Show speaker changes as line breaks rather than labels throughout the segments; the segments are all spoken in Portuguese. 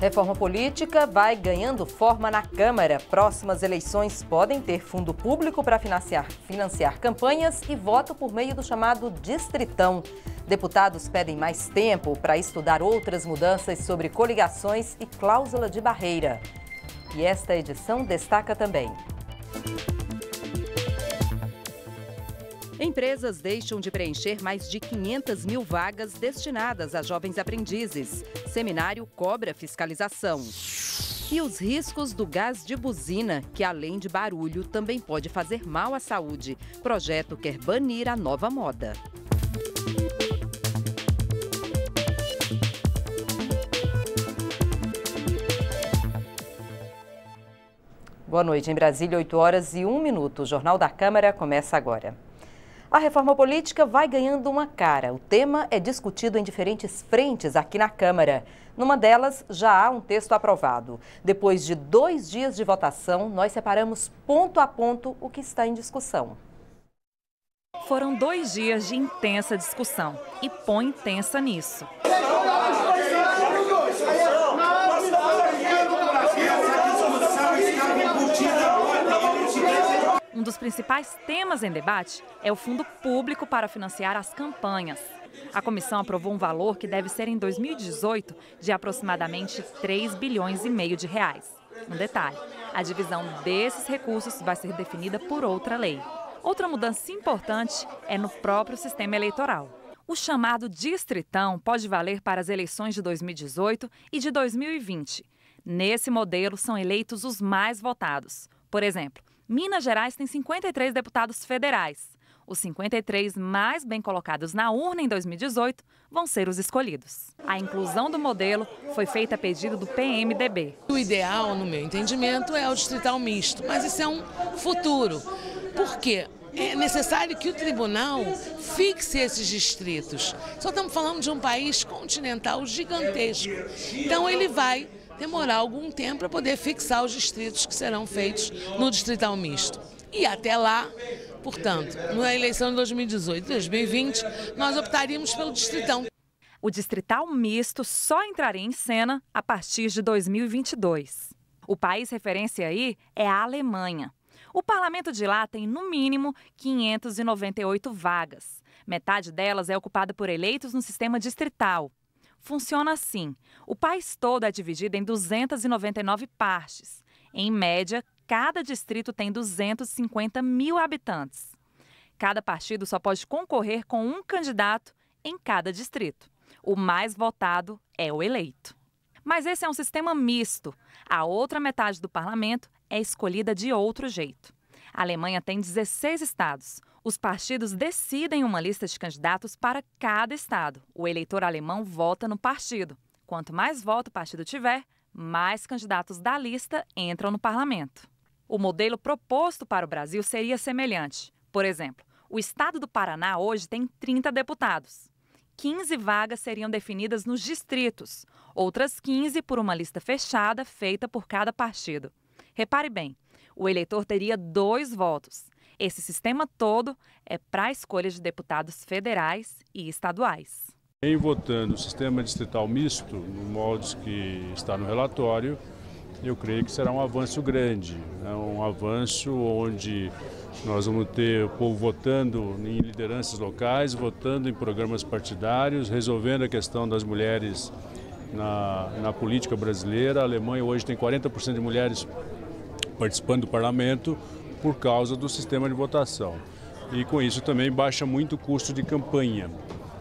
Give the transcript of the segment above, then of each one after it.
Reforma política vai ganhando forma na Câmara. Próximas eleições podem ter fundo público para financiar campanhas e voto por meio do chamado Distritão. Deputados pedem mais tempo para estudar outras mudanças sobre coligações e cláusula de barreira. E esta edição destaca também: empresas deixam de preencher mais de 500 mil vagas destinadas a jovens aprendizes. Seminário cobra fiscalização. E os riscos do gás de buzina, que além de barulho, também pode fazer mal à saúde. Projeto quer banir a nova moda. Boa noite. Em Brasília, 8h01. O Jornal da Câmara começa agora. A reforma política vai ganhando uma cara. O tema é discutido em diferentes frentes aqui na Câmara. Numa delas, já há um texto aprovado. Depois de 2 dias de votação, nós separamos ponto a ponto o que está em discussão.
Foram 2 dias de intensa discussão e põe intensa nisso. Um dos principais temas em debate é o fundo público para financiar as campanhas. A comissão aprovou um valor que deve ser em 2018 de aproximadamente 3,5 bilhões de reais. Um detalhe, a divisão desses recursos vai ser definida por outra lei. Outra mudança importante é no próprio sistema eleitoral. O chamado Distritão pode valer para as eleições de 2018 e de 2020. Nesse modelo são eleitos os mais votados. Por exemplo, Minas Gerais tem 53 deputados federais. Os 53 mais bem colocados na urna em 2018 vão ser os escolhidos. A inclusão do modelo foi feita a pedido do PMDB.
O ideal, no meu entendimento, é o distrital misto, mas isso é um futuro. Por quê? É necessário que o tribunal fixe esses distritos. Só estamos falando de um país continental gigantesco. Então ele vai demorar algum tempo para poder fixar os distritos que serão feitos no distrital misto. E até lá, portanto, na eleição de 2018 e 2020, nós optaríamos pelo distritão.
O distrital misto só entraria em cena a partir de 2022. O país referência aí é a Alemanha. O parlamento de lá tem, no mínimo, 598 vagas. Metade delas é ocupada por eleitos no sistema distrital. Funciona assim: o país todo é dividido em 299 partes. Em média, cada distrito tem 250 mil habitantes. Cada partido só pode concorrer com um candidato em cada distrito. O mais votado é o eleito. Mas esse é um sistema misto. A outra metade do parlamento é escolhida de outro jeito. A Alemanha tem 16 estados. Os partidos decidem uma lista de candidatos para cada estado. O eleitor alemão vota no partido. Quanto mais voto o partido tiver, mais candidatos da lista entram no parlamento. O modelo proposto para o Brasil seria semelhante. Por exemplo, o estado do Paraná hoje tem 30 deputados. 15 vagas seriam definidas nos distritos, outras 15 por uma lista fechada feita por cada partido. Repare bem, o eleitor teria 2 votos. Esse sistema todo é para a escolha de deputados federais e estaduais.
Em votando o sistema distrital misto, no molde que está no relatório, eu creio que será um avanço grande. É um avanço onde nós vamos ter o povo votando em lideranças locais, votando em programas partidários, resolvendo a questão das mulheres na política brasileira. A Alemanha hoje tem 40% de mulheres participando do parlamento por causa do sistema de votação. E com isso também baixa muito o custo de campanha.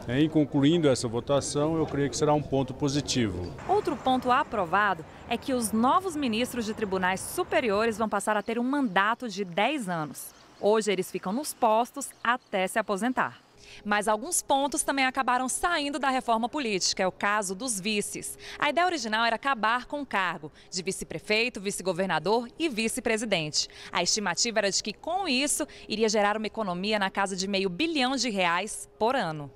Em concluindo essa votação, eu creio que será um ponto positivo.
Outro ponto aprovado é que os novos ministros de tribunais superiores vão passar a ter um mandato de 10 anos. Hoje eles ficam nos postos até se aposentar. Mas alguns pontos também acabaram saindo da reforma política, é o caso dos vices. A ideia original era acabar com o cargo de vice-prefeito, vice-governador e vice-presidente. A estimativa era de que, com isso, iria gerar uma economia na casa de R$500 bilhão por ano.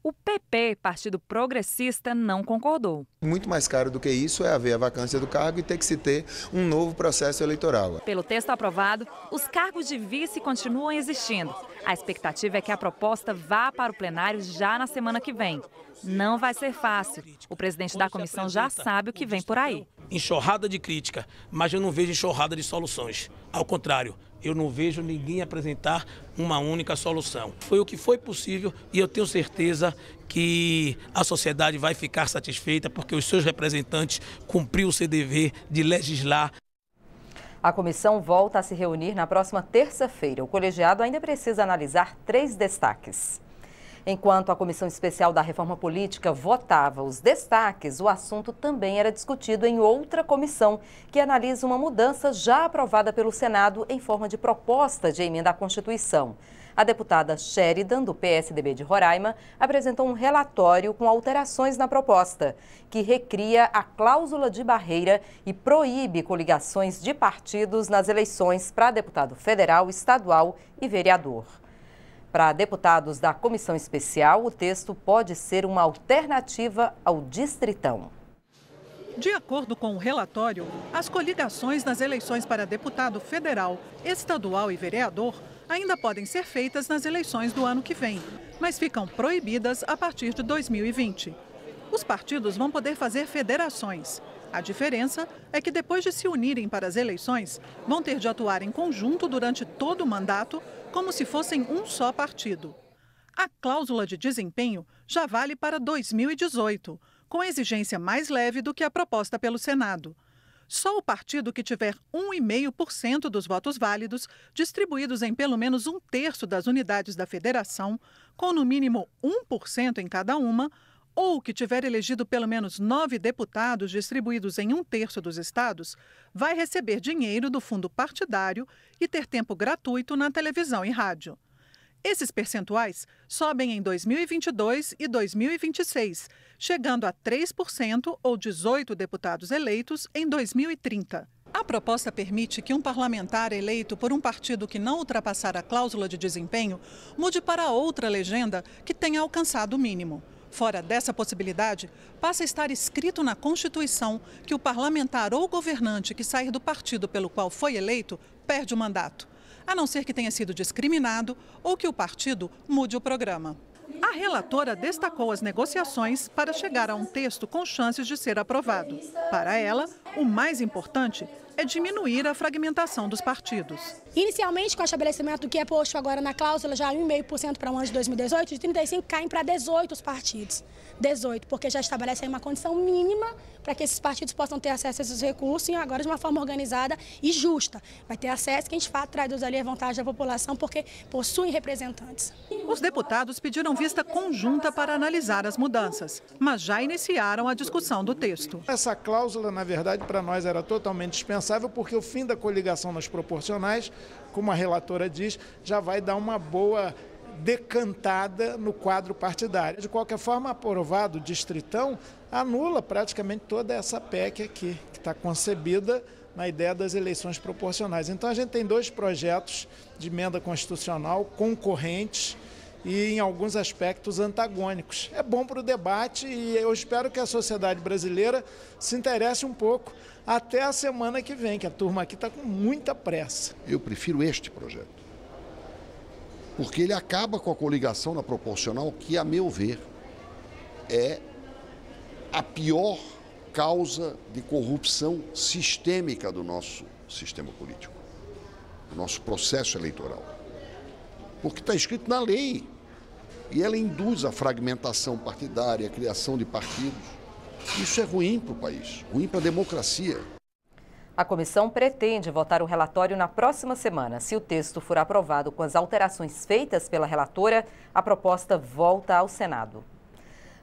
O PP, Partido Progressista, não concordou.
Muito mais caro do que isso é haver a vacância do cargo e ter que se ter um novo processo eleitoral.
Pelo texto aprovado, os cargos de vice continuam existindo. A expectativa é que a proposta vá para o plenário já na semana que vem. Não vai ser fácil. O presidente da comissão já sabe o que vem por aí.
enxurrada de crítica, mas eu não vejo enxurrada de soluções. Ao contrário, eu não vejo ninguém apresentar uma única solução. Foi o que foi possível e eu tenho certeza que a sociedade vai ficar satisfeita porque os seus representantes cumpriram o seu dever de legislar.
A comissão volta a se reunir na próxima terça-feira. O colegiado ainda precisa analisar 3 destaques. Enquanto a Comissão Especial da Reforma Política votava os destaques, o assunto também era discutido em outra comissão, que analisa uma mudança já aprovada pelo Senado em forma de proposta de emenda à Constituição. A deputada Sheridan, do PSDB de Roraima, apresentou um relatório com alterações na proposta, que recria a cláusula de barreira e proíbe coligações de partidos nas eleições para deputado federal, estadual e vereador. Para deputados da Comissão Especial, o texto pode ser uma alternativa ao distritão.
De acordo com o relatório, as coligações nas eleições para deputado federal, estadual e vereador ainda podem ser feitas nas eleições do ano que vem, mas ficam proibidas a partir de 2020. Os partidos vão poder fazer federações. A diferença é que depois de se unirem para as eleições, vão ter de atuar em conjunto durante todo o mandato, como se fossem um só partido. A cláusula de desempenho já vale para 2018, com exigência mais leve do que a proposta pelo Senado. Só o partido que tiver 1,5% dos votos válidos, distribuídos em pelo menos 1/3 das unidades da federação, com no mínimo 1% em cada uma, ou que tiver elegido pelo menos 9 deputados distribuídos em 1/3 dos estados, vai receber dinheiro do fundo partidário e ter tempo gratuito na televisão e rádio. Esses percentuais sobem em 2022 e 2026, chegando a 3% ou 18 deputados eleitos em 2030. A proposta permite que um parlamentar eleito por um partido que não ultrapassar a cláusula de desempenho mude para outra legenda que tenha alcançado o mínimo. Fora dessa possibilidade, passa a estar escrito na Constituição que o parlamentar ou governante que sair do partido pelo qual foi eleito perde o mandato, a não ser que tenha sido discriminado ou que o partido mude o programa. A relatora destacou as negociações para chegar a um texto com chances de ser aprovado. Para ela, o mais importante é diminuir a fragmentação dos partidos.
Inicialmente, com o estabelecimento do que é posto agora na cláusula, já 1,5% para o ano de 2018, de 35 caem para 18 os partidos. 18, porque já estabelece aí uma condição mínima para que esses partidos possam ter acesso a esses recursos e agora de uma forma organizada e justa. Vai ter acesso que a gente traduz ali a vontade da população porque possuem representantes.
Os deputados pediram vista conjunta para analisar as mudanças, mas já iniciaram a discussão do texto.
Essa cláusula, na verdade, para nós era totalmente dispensável porque o fim da coligação nas proporcionais, como a relatora diz, já vai dar uma boa decantada no quadro partidário. De qualquer forma, aprovado o distritão anula praticamente toda essa PEC aqui, que está concebida na ideia das eleições proporcionais. Então a gente tem 2 projetos de emenda constitucional concorrentes e em alguns aspectos antagônicos. É bom para o debate e eu espero que a sociedade brasileira se interesse um pouco até a semana que vem, que a turma aqui está com muita pressa.
Eu prefiro este projeto, porque ele acaba com a coligação na proporcional, que, a meu ver, é a pior causa de corrupção sistêmica do nosso sistema político, do nosso processo eleitoral. Porque está escrito na lei, e ela induz a fragmentação partidária, a criação de partidos. Isso é ruim para o país, ruim para a democracia.
A comissão pretende votar o relatório na próxima semana. Se o texto for aprovado com as alterações feitas pela relatora, a proposta volta ao Senado.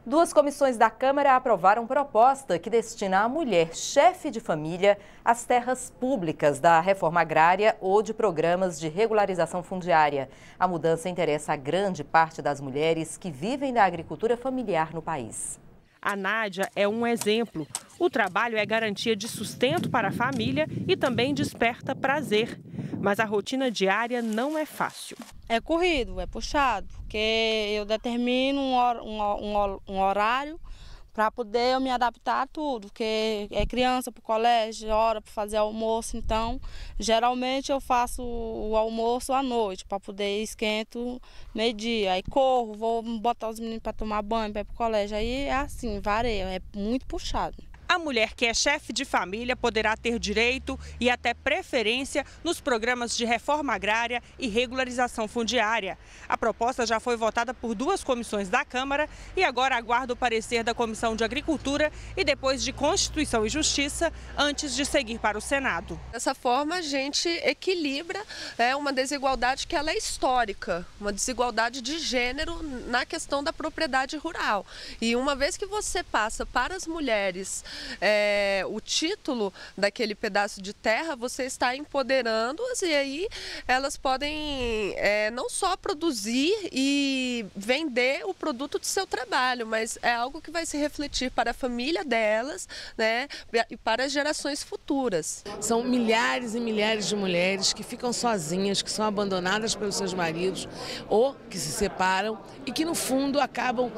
2 comissões da Câmara aprovaram proposta que destina a mulher chefe de família às terras públicas da reforma agrária ou de programas de regularização fundiária. A mudança interessa a grande parte das mulheres que vivem da agricultura familiar no país.
A Nádia é um exemplo. O trabalho é garantia de sustento para a família e também desperta prazer. Mas a rotina diária não é fácil.
É corrido, é puxado, porque eu determino um horário para poder eu me adaptar a tudo, porque é criança para o colégio, hora para fazer almoço, então geralmente eu faço o almoço à noite para poder esquento meio-dia, aí corro, vou botar os meninos para tomar banho, para ir para o colégio, aí é assim, varia, é muito puxado.
A mulher que é chefe de família poderá ter direito e até preferência nos programas de reforma agrária e regularização fundiária. A proposta já foi votada por 2 comissões da Câmara e agora aguarda o parecer da Comissão de Agricultura e depois de Constituição e Justiça, antes de seguir para o Senado.
Dessa forma, a gente equilibra uma desigualdade que ela é histórica, uma desigualdade de gênero na questão da propriedade rural. E uma vez que você passa para as mulheres o título daquele pedaço de terra, você está empoderando-as e aí elas podem não só produzir e vender o produto do seu trabalho, mas é algo que vai se refletir para a família delas, né, e para as gerações futuras.
São milhares e milhares de mulheres que ficam sozinhas, que são abandonadas pelos seus maridos ou que se separam e que no fundo acabam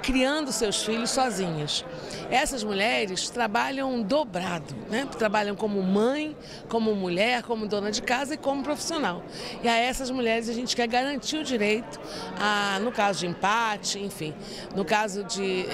criando seus filhos sozinhas. Essas mulheres trabalham dobrado, né? Trabalham como mãe, como mulher, como dona de casa e como profissional. E a essas mulheres a gente quer garantir o direito, no caso de empate, enfim, no caso de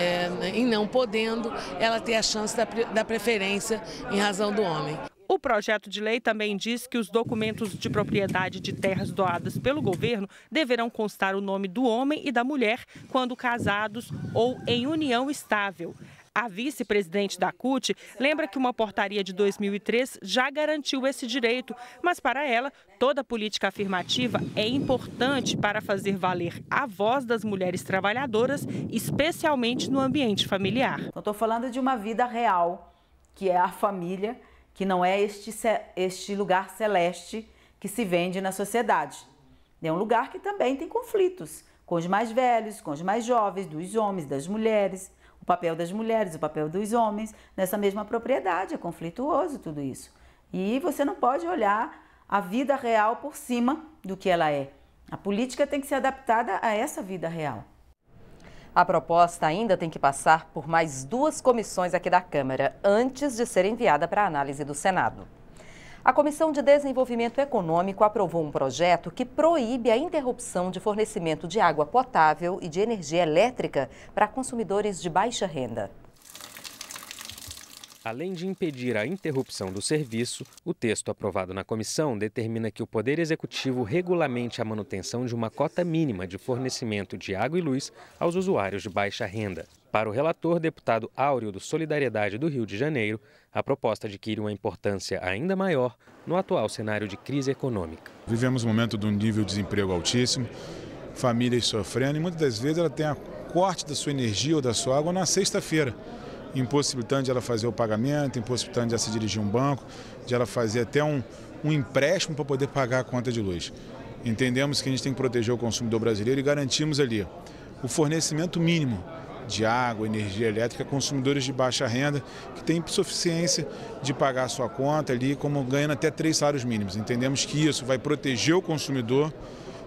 em não podendo, ela ter a chance da preferência em razão do homem.
O projeto de lei também diz que os documentos de propriedade de terras doadas pelo governo deverão constar o nome do homem e da mulher quando casados ou em união estável. A vice-presidente da CUT lembra que uma portaria de 2003 já garantiu esse direito, mas para ela, toda política afirmativa é importante para fazer valer a voz das mulheres trabalhadoras, especialmente no ambiente familiar.
Estou falando de uma vida real, que é a família, que não é este lugar celeste que se vende na sociedade. É um lugar que também tem conflitos, com os mais velhos, com os mais jovens, dos homens, das mulheres, o papel das mulheres, o papel dos homens, nessa mesma propriedade, é conflituoso tudo isso. E você não pode olhar a vida real por cima do que ela é. A política tem que ser adaptada a essa vida real.
A proposta ainda tem que passar por mais 2 comissões aqui da Câmara, antes de ser enviada para a análise do Senado. A Comissão de Desenvolvimento Econômico aprovou um projeto que proíbe a interrupção de fornecimento de água potável e de energia elétrica para consumidores de baixa renda.
Além de impedir a interrupção do serviço, o texto aprovado na comissão determina que o Poder Executivo regulamente a manutenção de uma cota mínima de fornecimento de água e luz aos usuários de baixa renda. Para o relator, deputado Áureo do Solidariedade do Rio de Janeiro, a proposta adquire uma importância ainda maior no atual cenário de crise econômica.
Vivemos um momento de um nível de desemprego altíssimo, famílias sofrendo e muitas das vezes ela tem a corte da sua energia ou da sua água na sexta-feira, impossibilitando de ela fazer o pagamento, impossibilitando de ela se dirigir a um banco, de ela fazer até um empréstimo para poder pagar a conta de luz. Entendemos que a gente tem que proteger o consumidor brasileiro e garantimos ali o fornecimento mínimo de água, energia elétrica a consumidores de baixa renda que têm suficiência de pagar a sua conta ali, como ganhando até 3 salários mínimos. Entendemos que isso vai proteger o consumidor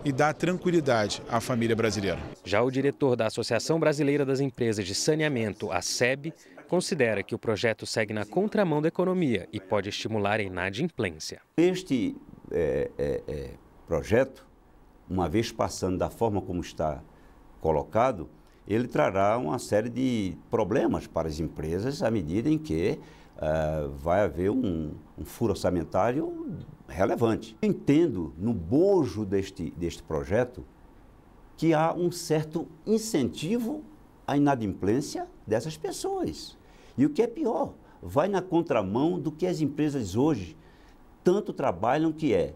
e dar tranquilidade à família brasileira.
Já o diretor da Associação Brasileira das Empresas de Saneamento, a SEB, considera que o projeto segue na contramão da economia e pode estimular a inadimplência.
Este projeto, uma vez passando da forma como está colocado, ele trará uma série de problemas para as empresas à medida em que vai haver um furo orçamentário relevante. Eu entendo no bojo deste projeto que há um certo incentivo à inadimplência dessas pessoas. E o que é pior, vai na contramão do que as empresas hoje tanto trabalham, que é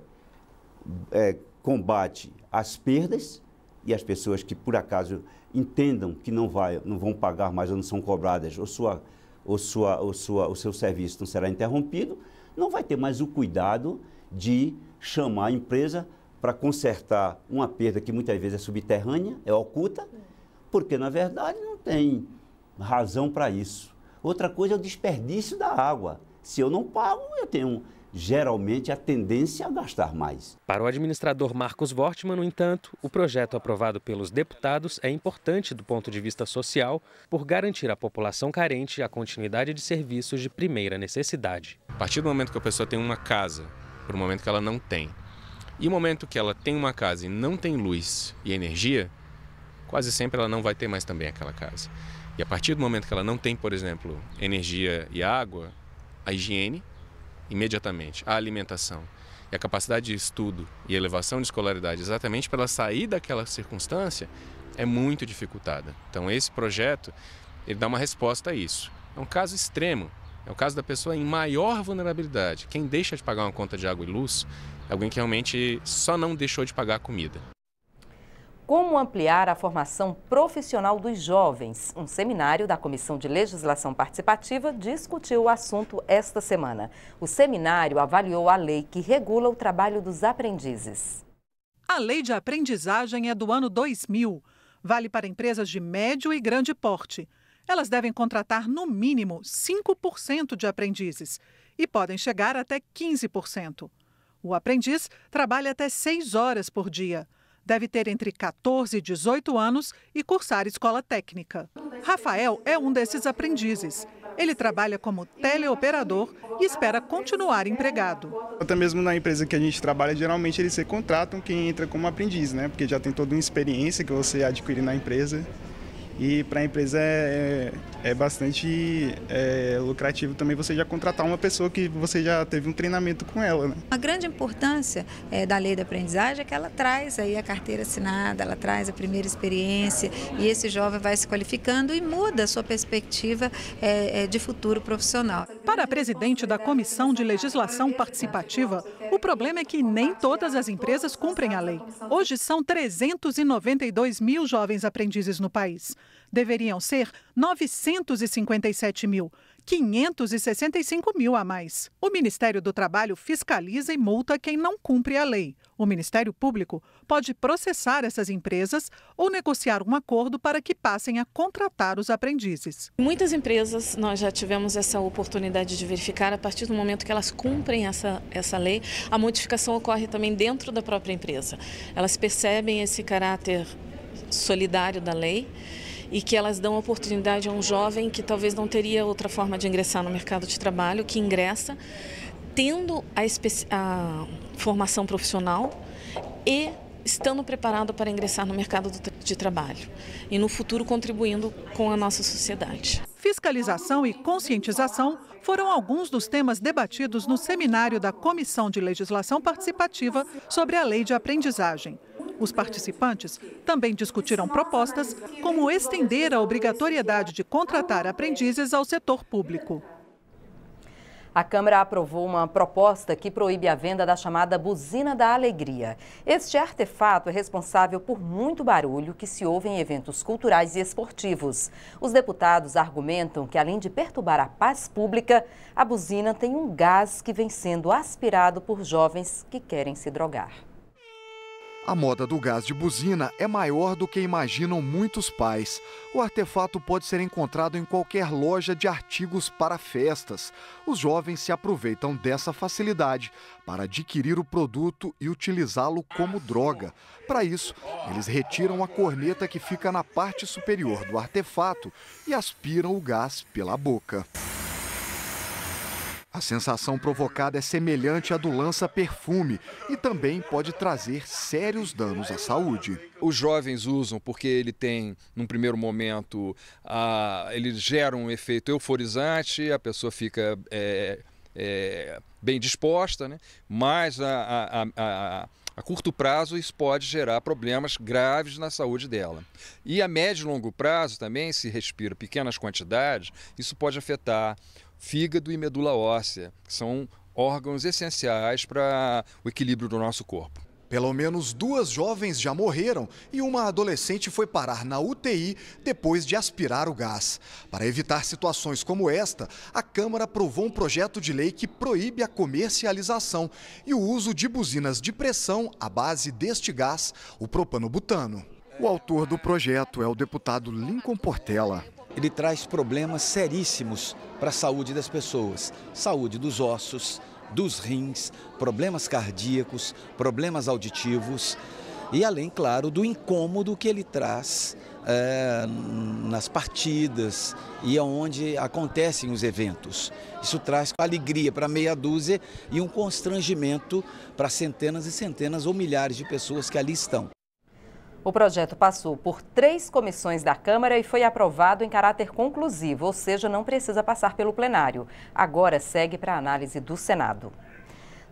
combate às perdas e as pessoas que por acaso entendam que não vão pagar mais ou não são cobradas, o seu serviço não será interrompido, não vai ter mais o cuidado de chamar a empresa para consertar uma perda que muitas vezes é subterrânea, é oculta, porque na verdade não tem razão para isso. Outra coisa é o desperdício da água. Se eu não pago, eu tenho geralmente a tendência a gastar mais.
Para o administrador Marcos Wortmann, no entanto, o projeto aprovado pelos deputados é importante do ponto de vista social por garantir à população carente a continuidade de serviços de primeira necessidade.
A partir do momento que a pessoa tem uma casa, para o momento que ela não tem, e o momento que ela tem uma casa e não tem luz e energia, quase sempre ela não vai ter mais também aquela casa. E a partir do momento que ela não tem, por exemplo, energia e água, a higiene, imediatamente, a alimentação e a capacidade de estudo e elevação de escolaridade, exatamente para ela sair daquela circunstância, é muito dificultada. Então esse projeto, ele dá uma resposta a isso. É um caso extremo, é o caso da pessoa em maior vulnerabilidade. Quem deixa de pagar uma conta de água e luz é alguém que realmente só não deixou de pagar a comida.
Como ampliar a formação profissional dos jovens? Um seminário da Comissão de Legislação Participativa discutiu o assunto esta semana. O seminário avaliou a lei que regula o trabalho dos aprendizes.
A lei de aprendizagem é do ano 2000. Vale para empresas de médio e grande porte. Elas devem contratar no mínimo 5% de aprendizes e podem chegar até 15%. O aprendiz trabalha até 6 horas por dia. Deve ter entre 14 e 18 anos e cursar escola técnica. Rafael é um desses aprendizes. Ele trabalha como teleoperador e espera continuar empregado.
Até mesmo na empresa que a gente trabalha, geralmente eles se contratam quem entra como aprendiz, né? Porque já tem toda uma experiência que você adquire na empresa. E para a empresa é bastante lucrativo também você já contratar uma pessoa que você já teve um treinamento com ela, né?
A grande importância da lei da aprendizagem é que ela traz aí a carteira assinada, ela traz a primeira experiência e esse jovem vai se qualificando e muda a sua perspectiva de futuro profissional.
Para a presidente da Comissão de Legislação Participativa, o problema é que nem todas as empresas cumprem a lei. Hoje são 392 mil jovens aprendizes no país. Deveriam ser 957 mil, 565 mil a mais. O Ministério do Trabalho fiscaliza e multa quem não cumpre a lei. O Ministério Público pode processar essas empresas ou negociar um acordo para que passem a contratar os aprendizes.
Muitas empresas nós já tivemos essa oportunidade de verificar, a partir do momento que elas cumprem essa lei, a modificação ocorre também dentro da própria empresa. Elas percebem esse caráter solidário da lei e que elas dão oportunidade a um jovem que talvez não teria outra forma de ingressar no mercado de trabalho, que ingressa tendo a formação profissional e estando preparado para ingressar no mercado de trabalho e no futuro contribuindo com a nossa sociedade.
Fiscalização e conscientização foram alguns dos temas debatidos no seminário da Comissão de Legislação Participativa sobre a Lei de Aprendizagem. Os participantes também discutiram propostas como estender a obrigatoriedade de contratar aprendizes ao setor público.
A Câmara aprovou uma proposta que proíbe a venda da chamada buzina da alegria. Este artefato é responsável por muito barulho que se ouve em eventos culturais e esportivos. Os deputados argumentam que, além de perturbar a paz pública, a buzina tem um gás que vem sendo aspirado por jovens que querem se drogar.
A moda do gás de buzina é maior do que imaginam muitos pais. O artefato pode ser encontrado em qualquer loja de artigos para festas. Os jovens se aproveitam dessa facilidade para adquirir o produto e utilizá-lo como droga. Para isso, eles retiram a corneta que fica na parte superior do artefato e aspiram o gás pela boca. A sensação provocada é semelhante à do lança-perfume e também pode trazer sérios danos à saúde.
Os jovens usam porque ele tem, num primeiro momento, ele gera um efeito euforizante, a pessoa fica bem disposta, né? Mas a curto prazo isso pode gerar problemas graves na saúde dela. E a médio e longo prazo também, se respira pequenas quantidades, isso pode afetar fígado e medula óssea, que são órgãos essenciais para o equilíbrio do nosso corpo.
Pelo menos 2 jovens já morreram e uma adolescente foi parar na UTI depois de aspirar o gás. Para evitar situações como esta, a Câmara aprovou um projeto de lei que proíbe a comercialização e o uso de buzinas de pressão à base deste gás, o propanobutano. O autor do projeto é o deputado Lincoln Portela.
Ele traz problemas seríssimos para a saúde das pessoas, saúde dos ossos, dos rins, problemas cardíacos, problemas auditivos e além, claro, do incômodo que ele traz nas partidas e onde acontecem os eventos. Isso traz alegria para meia dúzia e um constrangimento para centenas e centenas ou milhares de pessoas que ali estão.
O projeto passou por 3 comissões da Câmara e foi aprovado em caráter conclusivo, ou seja, não precisa passar pelo plenário. Agora segue para a análise do Senado.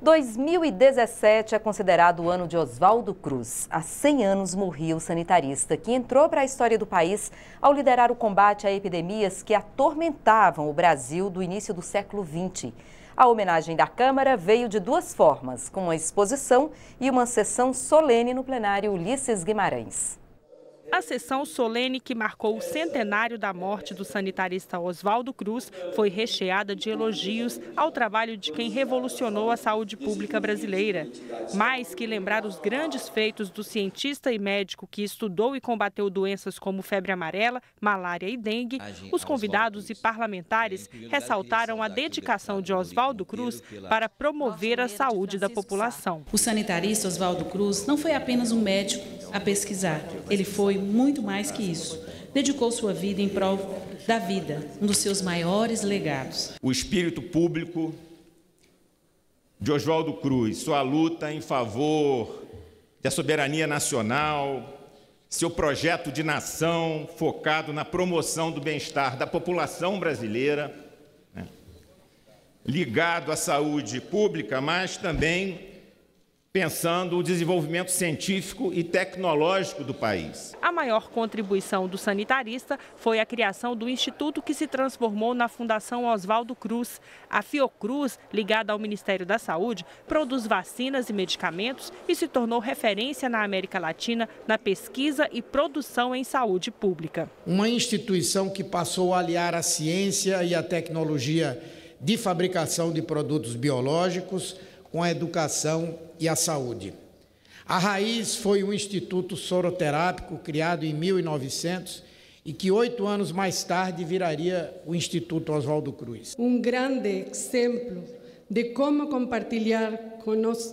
2017 é considerado o ano de Oswaldo Cruz. Há 100 anos morria o sanitarista que entrou para a história do país ao liderar o combate a epidemias que atormentavam o Brasil do início do século XX. A homenagem da Câmara veio de 2 formas, com uma exposição e uma sessão solene no plenário Ulisses Guimarães.
A sessão solene que marcou o centenário da morte do sanitarista Oswaldo Cruz foi recheada de elogios ao trabalho de quem revolucionou a saúde pública brasileira. Mais que lembrar os grandes feitos do cientista e médico que estudou e combateu doenças como febre amarela, malária e dengue, os convidados e parlamentares ressaltaram a dedicação de Oswaldo Cruz para promover a saúde da população.
O sanitarista Oswaldo Cruz não foi apenas um médico a pesquisar, ele foi muito mais que isso. Dedicou sua vida em prol da vida, um dos seus maiores legados.
O espírito público de Oswaldo Cruz, sua luta em favor da soberania nacional, seu projeto de nação focado na promoção do bem-estar da população brasileira, né, ligado à saúde pública, mas também pensando o desenvolvimento científico e tecnológico do país.
A maior contribuição do sanitarista foi a criação do instituto que se transformou na Fundação Oswaldo Cruz. A Fiocruz, ligada ao Ministério da Saúde, produz vacinas e medicamentos e se tornou referência na América Latina na pesquisa e produção em saúde pública.
Uma instituição que passou a aliar a ciência e a tecnologia de fabricação de produtos biológicos com a educação e a saúde. A raiz foi um instituto soroterápico criado em 1900 e que 8 anos mais tarde viraria o Instituto Oswaldo Cruz.
Um grande exemplo de como compartilhar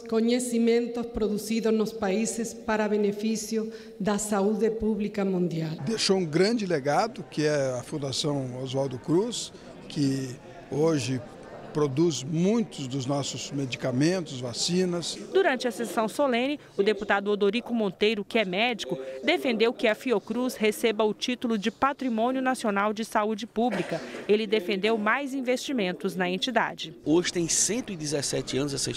conhecimentos produzidos nos países para benefício da saúde pública mundial.
Deixou um grande legado, que é a Fundação Oswaldo Cruz, que hoje produz muitos dos nossos medicamentos, vacinas.
Durante a sessão solene, o deputado Odorico Monteiro, que é médico, defendeu que a Fiocruz receba o título de Patrimônio Nacional de Saúde Pública. Ele defendeu mais investimentos na entidade.
Hoje tem 117 anos essa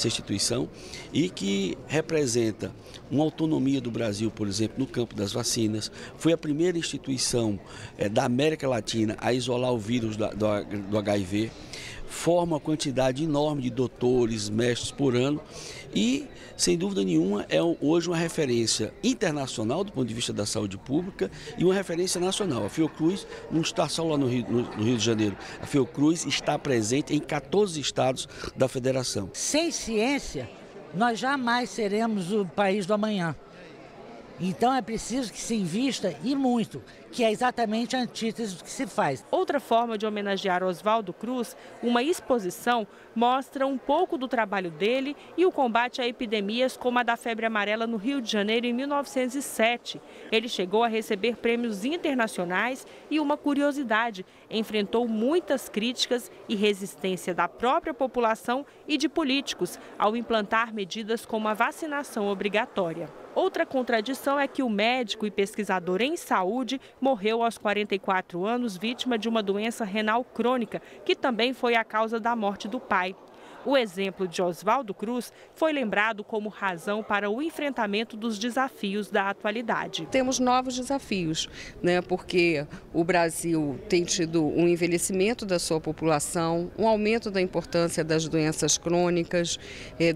instituição e que representa uma autonomia do Brasil, por exemplo, no campo das vacinas. Foi a primeira instituição da América Latina a isolar o vírus do HIV. Forma uma quantidade enorme de doutores, mestres por ano e, sem dúvida nenhuma, é hoje uma referência internacional do ponto de vista da saúde pública e uma referência nacional. A Fiocruz não está só lá no Rio de Janeiro. A Fiocruz está presente em 14 estados da federação.
Sem ciência, nós jamais seremos o país do amanhã. Então é preciso que se invista e muito, que é exatamente a antítese do que se faz.
Outra forma de homenagear Oswaldo Cruz, uma exposição, mostra um pouco do trabalho dele e o combate a epidemias como a da febre amarela no Rio de Janeiro em 1907. Ele chegou a receber prêmios internacionais e, uma curiosidade, enfrentou muitas críticas e resistência da própria população e de políticos ao implantar medidas como a vacinação obrigatória. Outra contradição é que o médico e pesquisador em saúde morreu aos 44 anos vítima de uma doença renal crônica, que também foi a causa da morte do pai. O exemplo de Oswaldo Cruz foi lembrado como razão para o enfrentamento dos desafios da atualidade.
Temos novos desafios, né? Porque o Brasil tem tido um envelhecimento da sua população, um aumento da importância das doenças crônicas,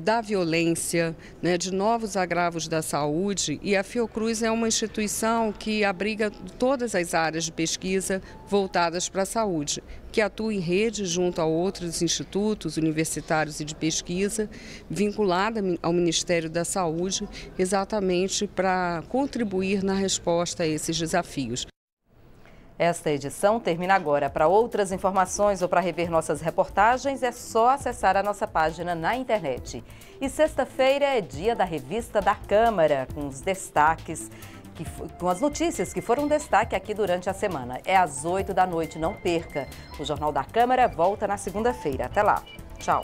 da violência, né? De novos agravos da saúde, e a Fiocruz é uma instituição que abriga todas as áreas de pesquisa voltadas para a saúde, que atua em rede junto a outros institutos universitários e de pesquisa, vinculada ao Ministério da Saúde, exatamente para contribuir na resposta a esses desafios.
Esta edição termina agora. Para outras informações ou para rever nossas reportagens, é só acessar a nossa página na internet. E sexta-feira é dia da Revista da Câmara, com os destaques, com as notícias que foram destaque aqui durante a semana. É às 8 da noite, não perca. O Jornal da Câmara volta na segunda-feira. Até lá. Tchau.